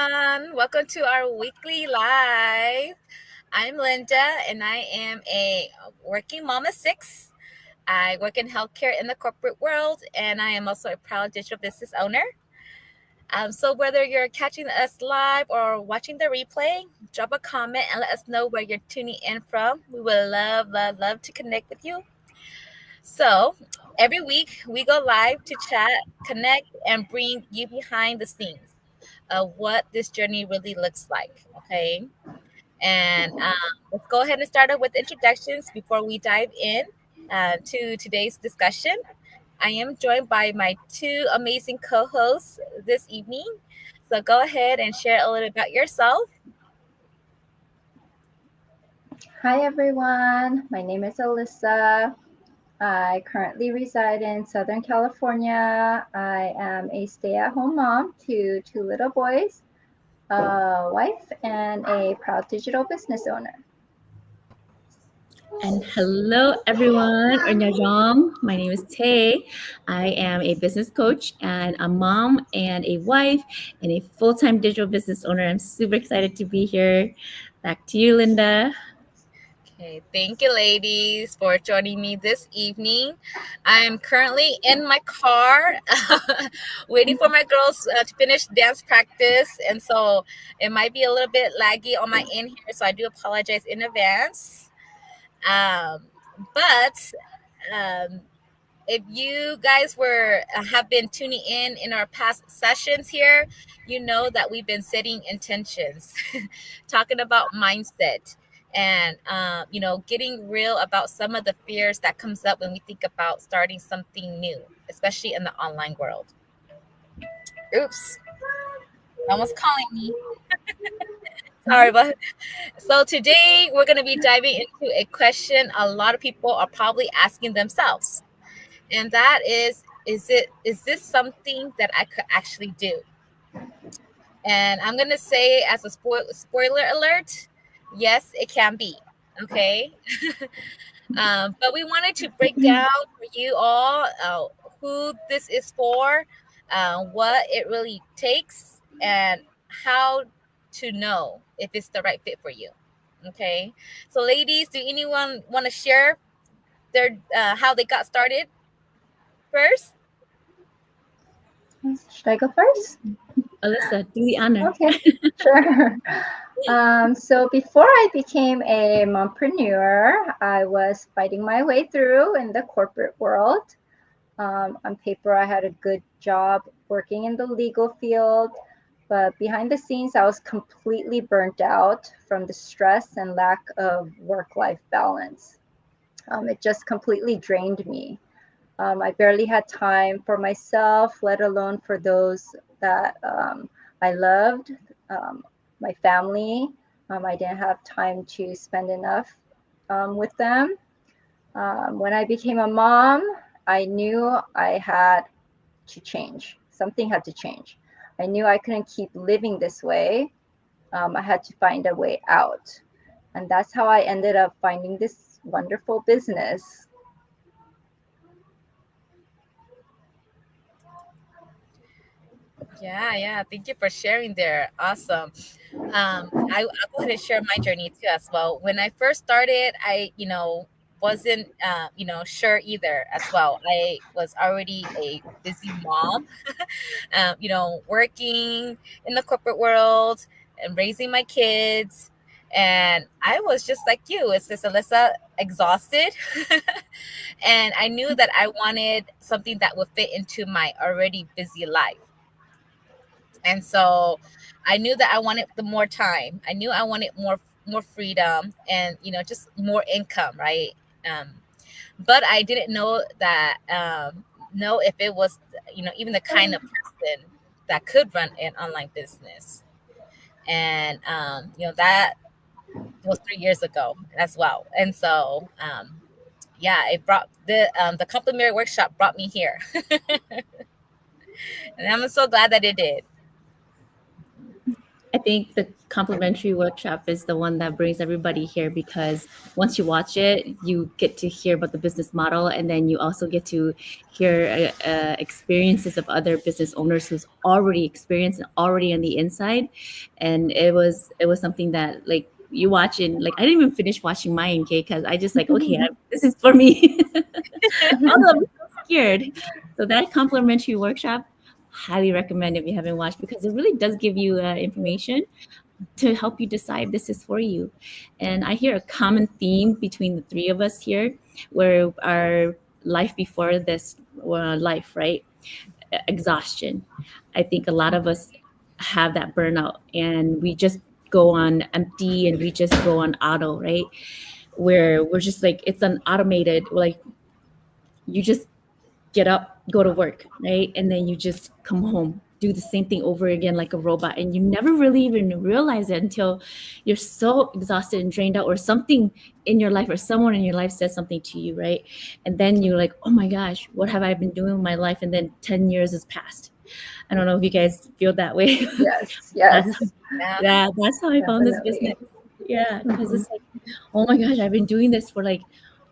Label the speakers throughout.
Speaker 1: everyone. Welcome to our weekly live. I'm Linda, and I am a working mom of six. I work in healthcare in the corporate world, and I am also a proud digital business owner. So, whether you're catching us live or watching the replay, drop a comment and let us know where you're tuning in from. We would love to connect with you. So, every week we go live to chat, connect, and bring you behind the scenes of what this journey really looks like. Okay. And let's go ahead and start with introductions before we dive in to today's discussion. I am joined by my two amazing co hosts this evening. So go ahead and share a little about yourself.
Speaker 2: Hi everyone, my name is Alyssa. I currently reside in Southern California. I am a stay at home mom to two little boys, a wife, and a proud digital business owner.
Speaker 3: And hello, everyone. Annyeong. My name is Tay. I am a business coach and a mom and a wife and a full-time digital business owner. I'm super excited to be here. Back to you, Linda.
Speaker 1: Okay, thank you, ladies, for joining me this evening. I'm currently in my car waiting for my girls to finish dance practice. And so it might be a little bit laggy on my end here. So I do apologize in advance. Um, but um, if you guys were have been tuning in our past sessions here, you know that we've been setting intentions, talking about mindset, and getting real about some of the fears that comes up when we think about starting something new, especially in the online world. Oops, someone's calling me. Sorry, but so today we're going to be diving into a question a lot of people are probably asking themselves, and that is this something that I could actually do? And I'm gonna say, as a spoiler alert, yes, it can be. Okay. But we wanted to break down for you all who this is for, what it really takes, and how to know if it's the right fit for you. Okay. So, ladies, do anyone want to share their how they got started first?
Speaker 2: Should I go first?
Speaker 3: Alyssa, do the honor.
Speaker 2: Okay, sure. So before I became a mompreneur, I was fighting my way through in the corporate world. On paper, I had a good job working in the legal field, but behind the scenes, I was completely burnt out from the stress and lack of work life balance. It just completely drained me. I barely had time for myself, let alone for those that I loved, um, my family. I didn't have time to spend enough with them. When I became a mom, I knew I had to change. Something had to change. I knew I couldn't keep living this way. I had to find a way out. And that's how I ended up finding this wonderful business.
Speaker 1: Yeah. Thank you for sharing there. Awesome. I'll go ahead and share my journey too as well. When I first started, I, wasn't, sure either as well. I was already a busy mom, working in the corporate world and raising my kids. And I was just like you, it's just Alyssa, exhausted. And I knew that I wanted something that would fit into my already busy life. And so I knew that I wanted the more time. I knew I wanted more freedom and just more income, right? um, but I didn't know if it was even the kind of person that could run an online business. And that was 3 years ago as well. And so yeah, it brought the complimentary workshop brought me here. And I'm so glad that it did.
Speaker 3: I think the complimentary workshop is the one that brings everybody here because once you watch it, you get to hear about the business model, and then you also get to hear experiences of other business owners who's already experienced and already on the inside. And it was something that like you watching, like I didn't even finish watching mine, okay, because I just like okay, this is for me. Although I'm so scared. So that complimentary workshop, highly recommend if you haven't watched because it really does give you information to help you decide this is for you. And I hear a common theme between the three of us here, where our life before this life, right? Exhaustion. I think a lot of us have that burnout, and we just go on empty and we just go on auto, right? Where we're just like it's an automated, like you just get up, go to work, right? And then you just come home, do the same thing over again like a robot. And you never really even realize it until you're so exhausted and drained out, or something in your life or someone in your life says something to you, right? And then you're like, oh my gosh, what have I been doing with my life? And then 10 years has passed. I don't know if you guys feel that way.
Speaker 2: Yes, yes.
Speaker 1: Yeah.
Speaker 3: That's how I found this
Speaker 2: Definitely.
Speaker 3: business. Yeah, because it's like, oh my gosh, I've been doing this for like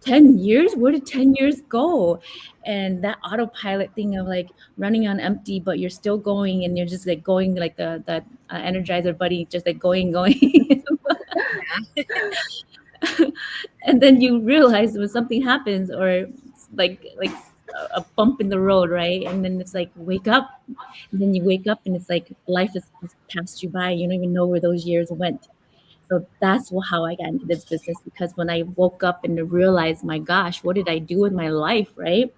Speaker 3: 10 years. Where did 10 years go? And that autopilot thing of like running on empty, but you're still going and you're just like going like the Energizer buddy, just like going. And then you realize when something happens or like a bump in the road, right? And then it's like wake up, and then you wake up and it's like life has passed you by. You don't even know where those years went. So that's how I got into this business, because when I woke up and realized, my gosh, what did I do with my life, right?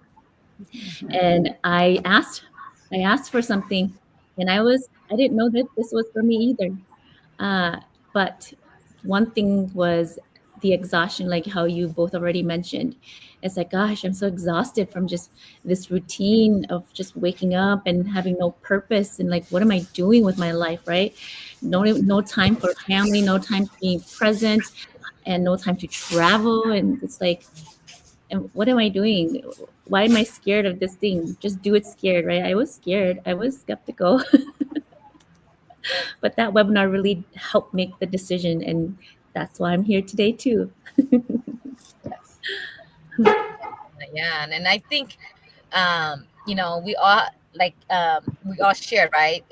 Speaker 3: And I asked for something, and I didn't know that this was for me either. But one thing was the exhaustion, like how you both already mentioned. It's like, gosh, I'm so exhausted from just this routine of just waking up and having no purpose, and like, what am I doing with my life, right? No time for family, no time being present, and no time to travel. And it's like, and what am I doing? Why am I scared of this thing? Just do it scared, right? I was scared. I was skeptical. But that webinar really helped make the decision, and that's why I'm here today too.
Speaker 2: Yes.
Speaker 1: Yeah, and I think we all like we all share, right?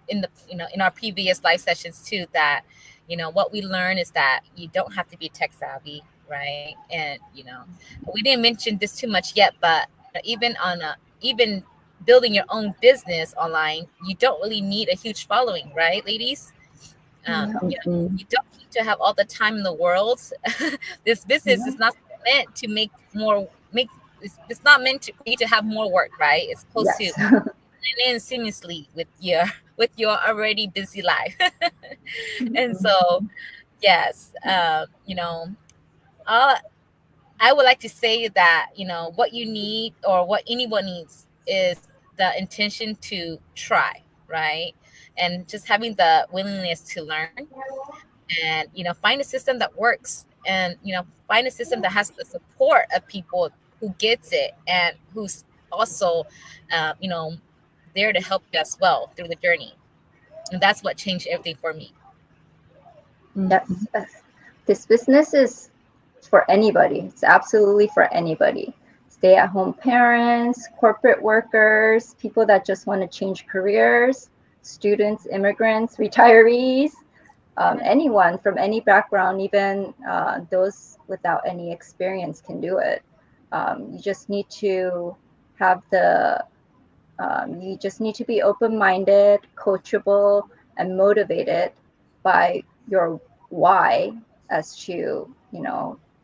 Speaker 1: In the in our previous live sessions too, that what we learn is that you don't have to be tech savvy, right? And we didn't mention this too much yet, but even on even building your own business online, you don't really need a huge following, right, ladies?
Speaker 3: Mm-mm.
Speaker 1: You don't need to have all the time in the world. This business is not meant to make it's not meant to, for you to have more work, right? It's supposed to
Speaker 2: Yes.
Speaker 1: blend in seamlessly with your with your already busy life. And so yes, all I would like to say that what you need, or what anyone needs, is the intention to try, right? And just having the willingness to learn, and find a system that works, and find a system that has the support of people who gets it, and who's also uh, you know there to help you as well through the journey. And that's what changed everything for me.
Speaker 2: Yes. This business is for anybody. It's absolutely for anybody. Stay-at-home parents, corporate workers, people that just want to change careers, students, immigrants, retirees, anyone from any background, even those without any experience can do it. You just need to have you just need to be open-minded, coachable, and motivated by your why as to,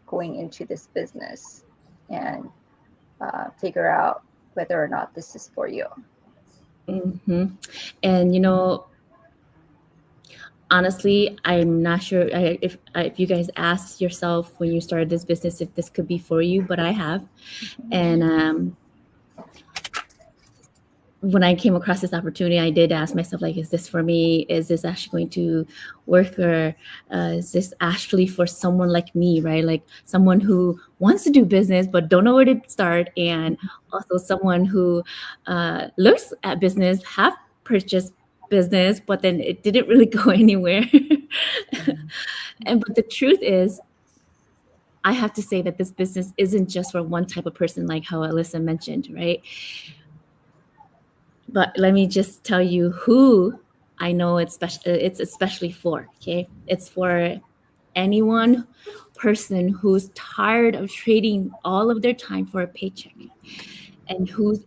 Speaker 2: going into this business, and figure out whether or not this is for you.
Speaker 3: Hmm. And honestly, I'm not sure if you guys asked yourself when you started this business if this could be for you, but I have. And when I came across this opportunity, I did ask myself, like, is this for me? Is this actually going to work? Or is this actually for someone like me, right? Like someone who wants to do business but don't know where to start, and also someone who looks at business, have purchased business, but then it didn't really go anywhere. But the truth is, I have to say that this business isn't just for one type of person, like how Alyssa mentioned, right? But let me just tell you who I know it's especially for, okay? It's for anyone, person who's tired of trading all of their time for a paycheck, and who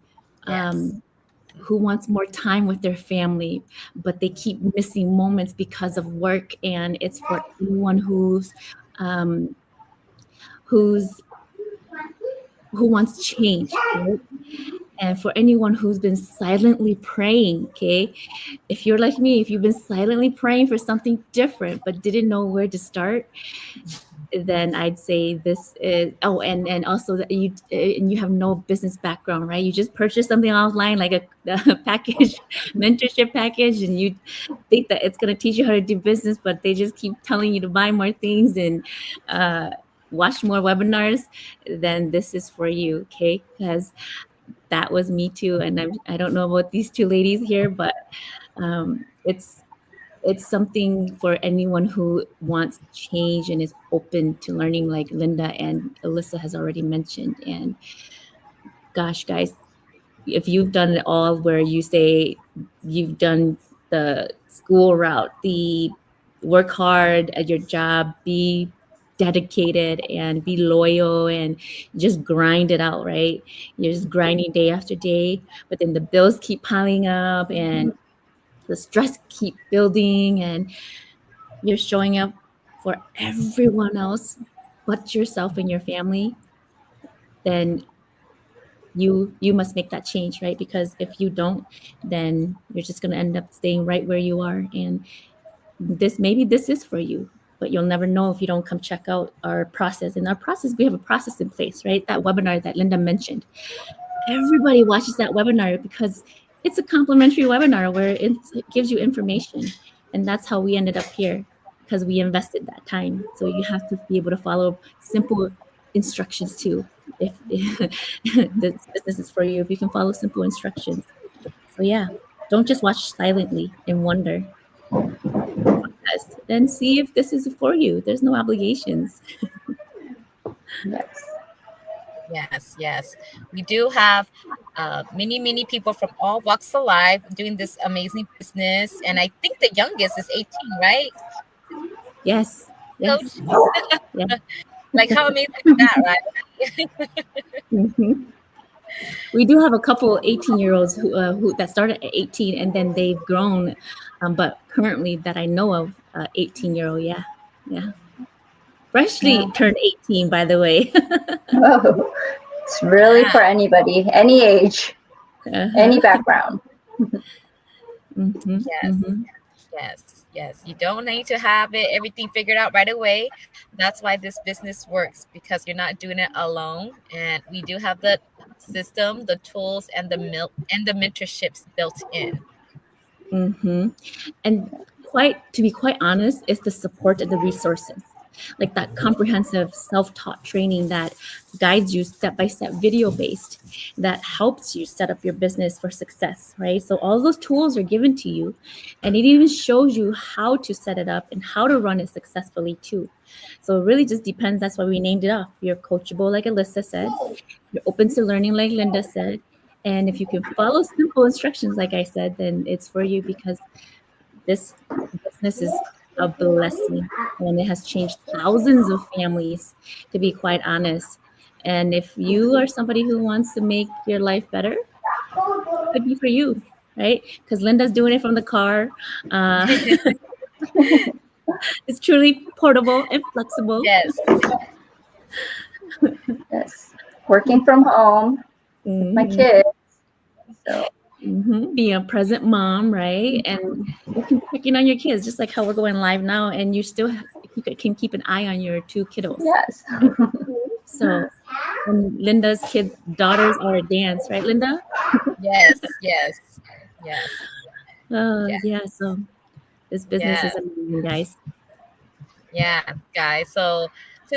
Speaker 3: wants more time with their family, but they keep missing moments because of work. And it's for anyone um, who wants change, right? And for anyone who's been silently praying, okay? If you're like me, if you've been silently praying for something different but didn't know where to start, then I'd say this is, and also that you have no business background, right? You just purchased something online, like a package, mentorship package, and you think that it's going to teach you how to do business, but they just keep telling you to buy more things and watch more webinars. Then this is for you, okay? Because that was me too. And I don't know about these two ladies here, but it's something for anyone who wants change and is open to learning, like Linda and Alyssa has already mentioned. And gosh, guys, if you've done it all, where you say you've done the school route, the work hard at your job, be dedicated and be loyal and just grind it out, right? You're just grinding day after day, but then the bills keep piling up and the stress keep building, and you're showing up for everyone else but yourself and your family, then you must make that change, right? Because if you don't, then you're just going to end up staying right where you are. And maybe this is for you, but you'll never know if you don't come check out our process. And our process, we have a process in place, right? That webinar that Linda mentioned, everybody watches that webinar because it's a complimentary webinar where it gives you information. And that's how we ended up here, because we invested that time. So you have to be able to follow simple instructions too. If this business is for you, if you can follow simple instructions. So yeah, don't just watch silently and wonder. Then see if this is for you. There's no obligations.
Speaker 1: Yes. We do have many people from all walks of life doing this amazing business. And I think the youngest is 18, right?
Speaker 3: Yes.
Speaker 1: Coach?
Speaker 3: Yeah.
Speaker 1: Like, how amazing is that, right?
Speaker 3: Mm-hmm. We do have a couple 18-year-olds who that started at 18 and then they've grown, but currently that I know of, 18-year-old, yeah, freshly turned 18, by the way.
Speaker 2: Oh, it's really for anybody, any age, any background.
Speaker 3: Mm-hmm.
Speaker 1: Yes.
Speaker 3: Mm-hmm.
Speaker 1: Yes. You don't need to have everything figured out right away. That's why this business works, because you're not doing it alone. And we do have the system, the tools, and the mentorships built in.
Speaker 3: Mm-hmm. And to be quite honest, it's the support and the resources, like that comprehensive self-taught training that guides you step-by-step, video-based, that helps you set up your business for success, right? So all those tools are given to you, and it even shows you how to set it up and how to run it successfully too. So it really just depends. That's why we named it off. You're coachable, like Alyssa said. You're open to learning, like Linda said. And if you can follow simple instructions, like I said, then it's for you, because this business is a blessing, and it has changed thousands of families, to be quite honest. And if you are somebody who wants to make your life better, it could be for you, right? Because Linda's doing it from the car. It's truly portable and flexible.
Speaker 1: Yes.
Speaker 2: Working from home with my kids. So.
Speaker 3: Being a present mom, right? And you can check in on your kids, just like how we're going live now, and you still can keep an eye on your two kiddos.
Speaker 2: Yes.
Speaker 3: So, and Linda's daughters are a dance, right, Linda?
Speaker 1: Yes.
Speaker 3: Yeah. So this business is amazing, guys.
Speaker 1: Yeah, guys. So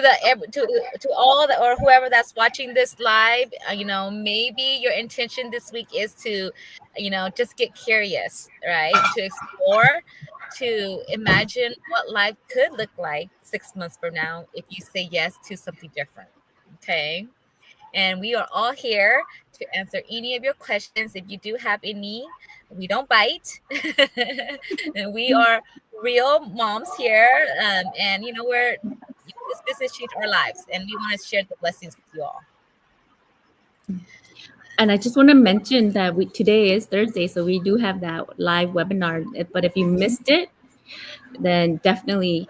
Speaker 1: to all the, or whoever that's watching this live, maybe your intention this week is to, just get curious, right? To explore, to imagine what life could look like 6 months from now if you say yes to something different. Okay. And we are all here to answer any of your questions. If you do have any, we don't bite. And we are real moms here. And, this business changed our lives, and we want to share the blessings with you all.
Speaker 3: And I just want to mention that today is Thursday, so we do have that live webinar. But if you missed it, then definitely,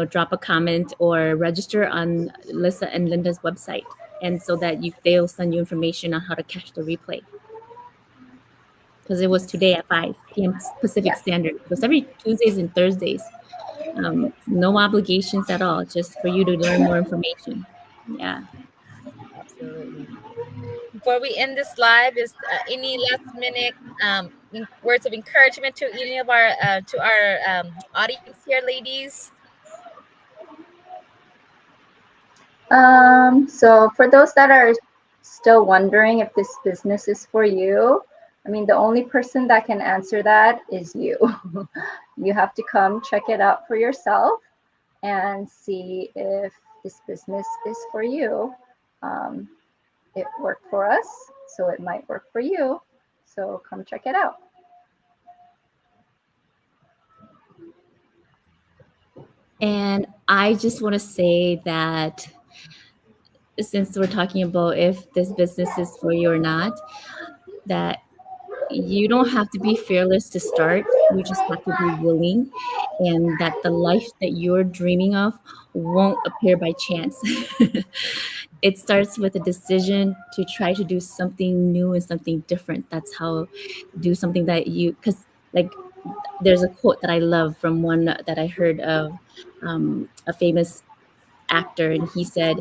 Speaker 3: drop a comment or register on Lisa and Linda's website, and so that they'll send you information on how to catch the replay. Because it was today at 5 p.m. Pacific Standard. It was every Tuesdays and Thursdays. No obligations at all, just for you to learn more information. Yeah.
Speaker 1: Absolutely. Before we end this live, is any last minute words of encouragement to any of our audience here, ladies?
Speaker 2: So for those that are still wondering if this business is for you, I mean, the only person that can answer that is you. You have to come check it out for yourself and see if this business is for you. It worked for us, so it might work for you. So come check it out.
Speaker 3: And I just want to say that since we're talking about if this business is for you or not, that you don't have to be fearless to start. You just have to be willing, and that the life that you're dreaming of won't appear by chance. It starts with a decision to try to do something new and something different. That's how do something that because like there's a quote that I love from one that I heard of a famous actor, and he said,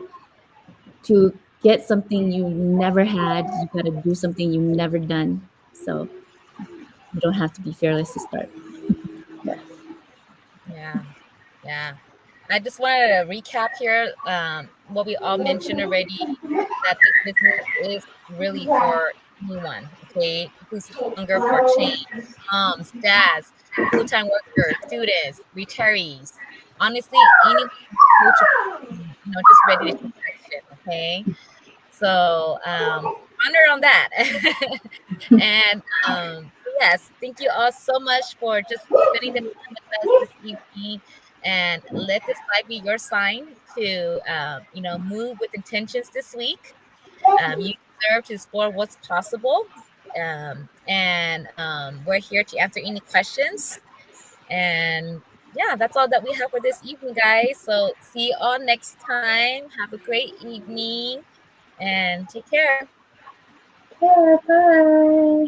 Speaker 3: to get something you never had, you got to do something you've never done. So you don't have to be fearless to start.
Speaker 1: Yeah. I just wanted to recap here what we all mentioned already, that this business is really for anyone, okay, who's hungry for change, moms, dads, full-time workers, students, retirees, honestly, anyone who's coachable, just ready to take action, okay? So ponder on that. And yes, thank you all so much for just spending the time with us this evening. And let this live be your sign to move with intentions this week. You deserve to explore what's possible. And we're here to answer any questions. And yeah, that's all that we have for this evening, guys. So see you all next time. Have a great evening and take care.
Speaker 2: Yeah, bye.